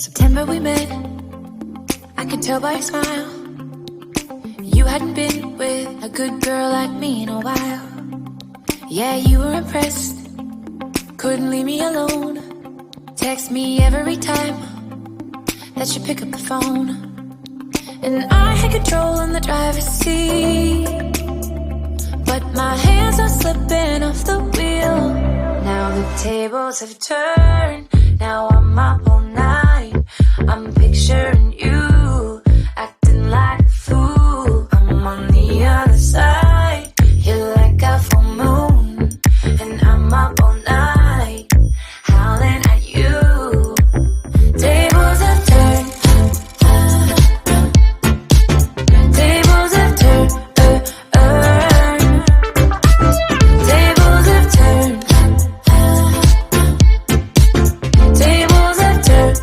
September we met, I could tell by your smile. You hadn't been with a good girl like me in a while. Yeah, you were impressed, couldn't leave me alone. Text me every time that you pick up the phone. And I had control in the driver's seat, but my hands are slipping off the wheel. Now the tables have turned, now I'm up all night. I'm picturing you, acting like a fool. I'm on the other side, you're like a full moon, and I'm up all night, howling at you. Tables have turned, tables have turned, tables have turned, tables have turned.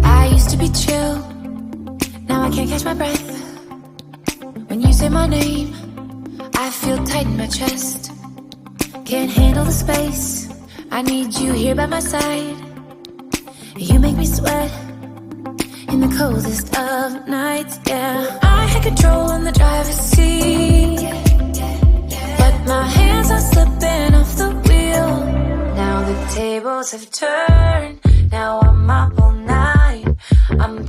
I used to be chill, now I can't catch my breath. When you say my name, I feel tight in my chest. Can't handle the space, I need you here by my side. You make me sweat in the coldest of nights, yeah. I had control in the driver's seat, but my hands are slipping off the wheel. Now the tables have turned, now I'm up all night. I'm